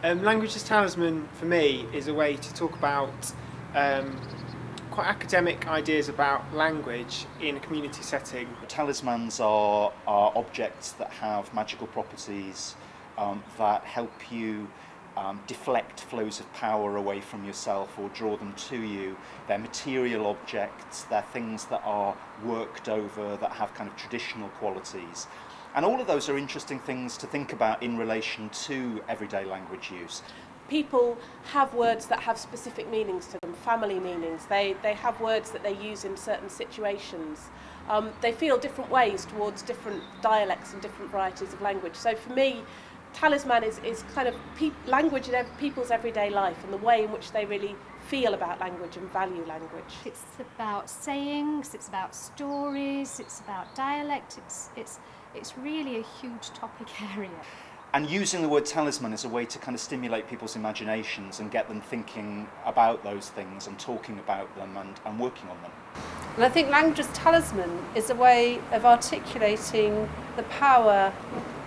Language as talisman for me is a way to talk about quite academic ideas about language in a community setting. Talismans are objects that have magical properties that help you deflect flows of power away from yourself or draw them to you. They're material objects, they're things that are worked over, that have kind of traditional qualities. And all of those are interesting things to think about in relation to everyday language use. People have words that have specific meanings to them, family meanings. They have words that they use in certain situations. They feel different ways towards different dialects and different varieties of language. So for me, talisman is kind of language in people's everyday life and the way in which they really feel about language and value language. It's about sayings, it's about stories, it's about dialect, it's really a huge topic area. And using the word talisman is a way to kind of stimulate people's imaginations and get them thinking about those things and talking about them and working on them. And I think language as talisman is a way of articulating the power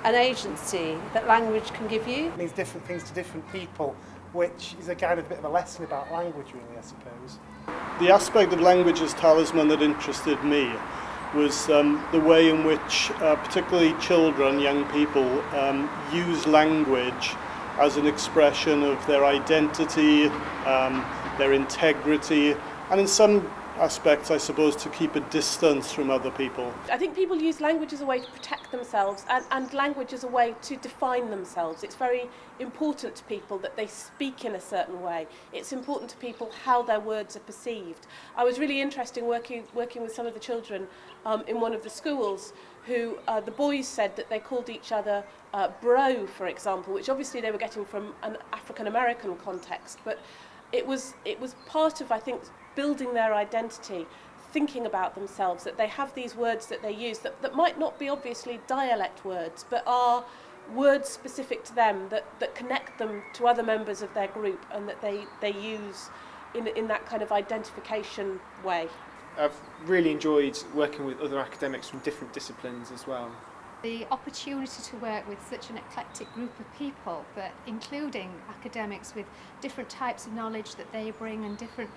and agency that language can give you. It means different things to different people, which is a kind of bit of a lesson about language, really, I suppose. The aspect of language as talisman that interested me was the way in which particularly children, young people, use language as an expression of their identity, their integrity, and in some aspects, I suppose, to keep a distance from other people. I think people use language as a way to protect themselves and language as a way to define themselves. It's very important to people that they speak in a certain way. It's important to people how their words are perceived. I was really interested in working with some of the children in one of the schools who the boys said that they called each other bro, for example, which obviously they were getting from an African-American context, but it was part of, I think, building their identity, thinking about themselves, that they have these words that they use that might not be obviously dialect words, but are words specific to them that connect them to other members of their group and that they use in that kind of identification way. I've really enjoyed working with other academics from different disciplines as well. The opportunity to work with such an eclectic group of people, but including academics with different types of knowledge that they bring and different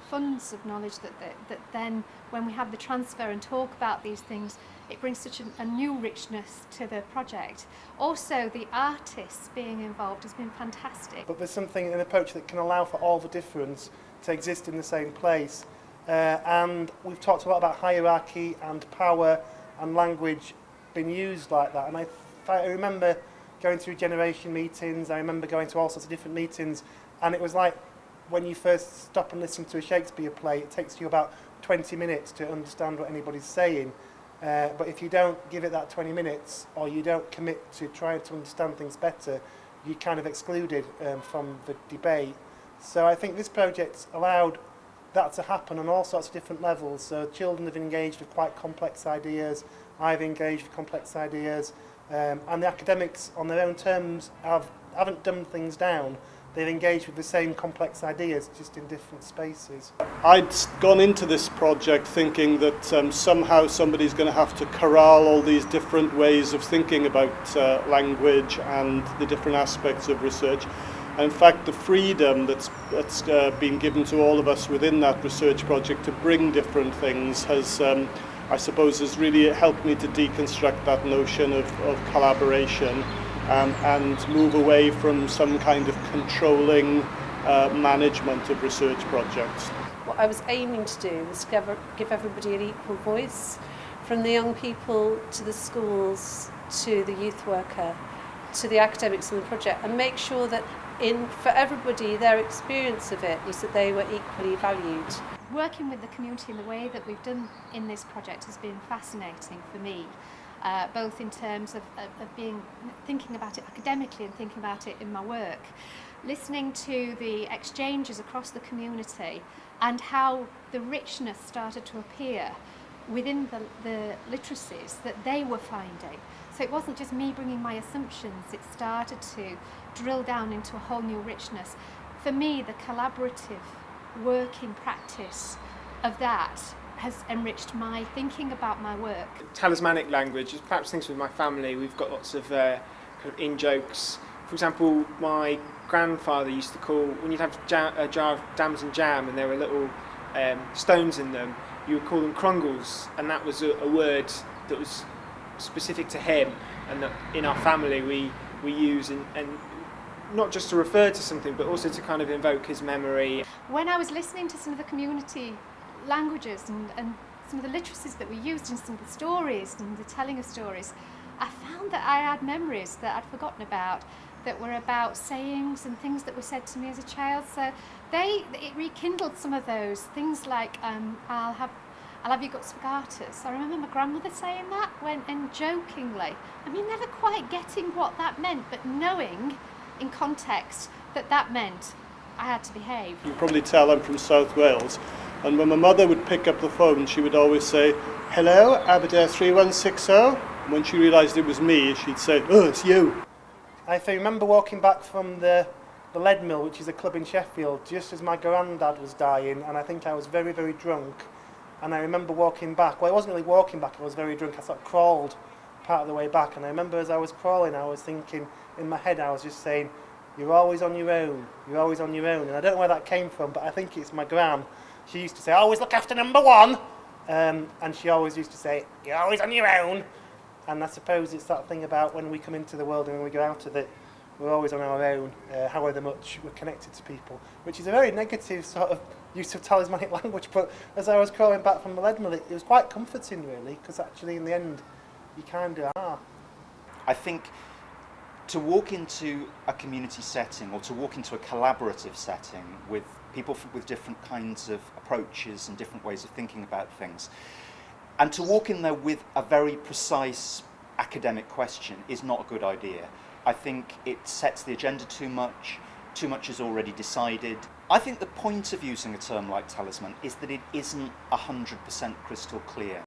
funds of knowledge that then when we have the transfer and talk about these things, it brings such a new richness to the project. Also, the artists being involved has been fantastic. But there's something in an approach that can allow for all the difference to exist in the same place. And we've talked a lot about hierarchy and power and language been used like that, and I remember going through generation meetings, I remember going to all sorts of different meetings, and it was like when you first stop and listen to a Shakespeare play, it takes you about 20 minutes to understand what anybody's saying, but if you don't give it that 20 minutes or you don't commit to trying to understand things better, you're kind of excluded from the debate. So I think this project's allowed that to happen on all sorts of different levels. So children have engaged with quite complex ideas, I've engaged with complex ideas, and the academics on their own terms haven't dumbed things down. They've engaged with the same complex ideas, just in different spaces. I'd gone into this project thinking that somehow somebody's going to have to corral all these different ways of thinking about language and the different aspects of research. And in fact, the freedom that's been given to all of us within that research project to bring different things has, I suppose, has really helped me to deconstruct that notion of collaboration and move away from some kind of controlling management of research projects. What I was aiming to do was give everybody an equal voice, from the young people to the schools, to the youth worker, to the academics in the project, and make sure that for everybody, their experience of it was that they were equally valued. Working with the community in the way that we've done in this project has been fascinating for me, both in terms of thinking about it academically and thinking about it in my work. Listening to the exchanges across the community and how the richness started to appear within the literacies that they were finding. So it wasn't just me bringing my assumptions, it started to drill down into a whole new richness. For me, the collaborative working practice of that has enriched my thinking about my work. Talismanic language, perhaps things with my family, we've got lots of kind of in-jokes For example, my grandfather used to call, when you'd have a jar of damson jam and there were little stones in them, you would call them crungles, and that was a word that was specific to him, and that in our family we use and not just to refer to something, but also to kind of invoke his memory. When I was listening to some of the community languages and some of the literacies that we used in some of the stories and the telling of stories, I found that I had memories that I'd forgotten about, that were about sayings and things that were said to me as a child. So it rekindled some of those things, like I'll have you got spagatus. I remember my grandmother saying that and jokingly. I mean, never quite getting what that meant, but knowing in context that meant I had to behave. You can probably tell I'm from South Wales, and when my mother would pick up the phone, she would always say, "Hello, Aberdare 3160. And when she realised it was me, she'd say, "Oh, it's you." I remember walking back from the Lead Mill, which is a club in Sheffield, just as my granddad was dying, and I think I was very, very drunk. And I remember walking back. Well, I wasn't really walking back, I was very drunk. I sort of crawled part of the way back, and I remember as I was crawling, I was thinking, in my head, I was just saying, "You're always on your own, you're always on your own." And I don't know where that came from, but I think it's my gran. She used to say, "Always look after number one." And she always used to say, "You're always on your own." And I suppose it's that thing about when we come into the world and when we go out of it, we're always on our own, however much we're connected to people, which is a very negative sort of use of talismanic language. But as I was crawling back from the Lead Mill, it was quite comforting, really, because actually in the end, you kind of are. I think to walk into a community setting or to walk into a collaborative setting with people with different kinds of approaches and different ways of thinking about things, and to walk in there with a very precise academic question is not a good idea. I think it sets the agenda too much is already decided. I think the point of using a term like talisman is that it isn't 100% crystal clear.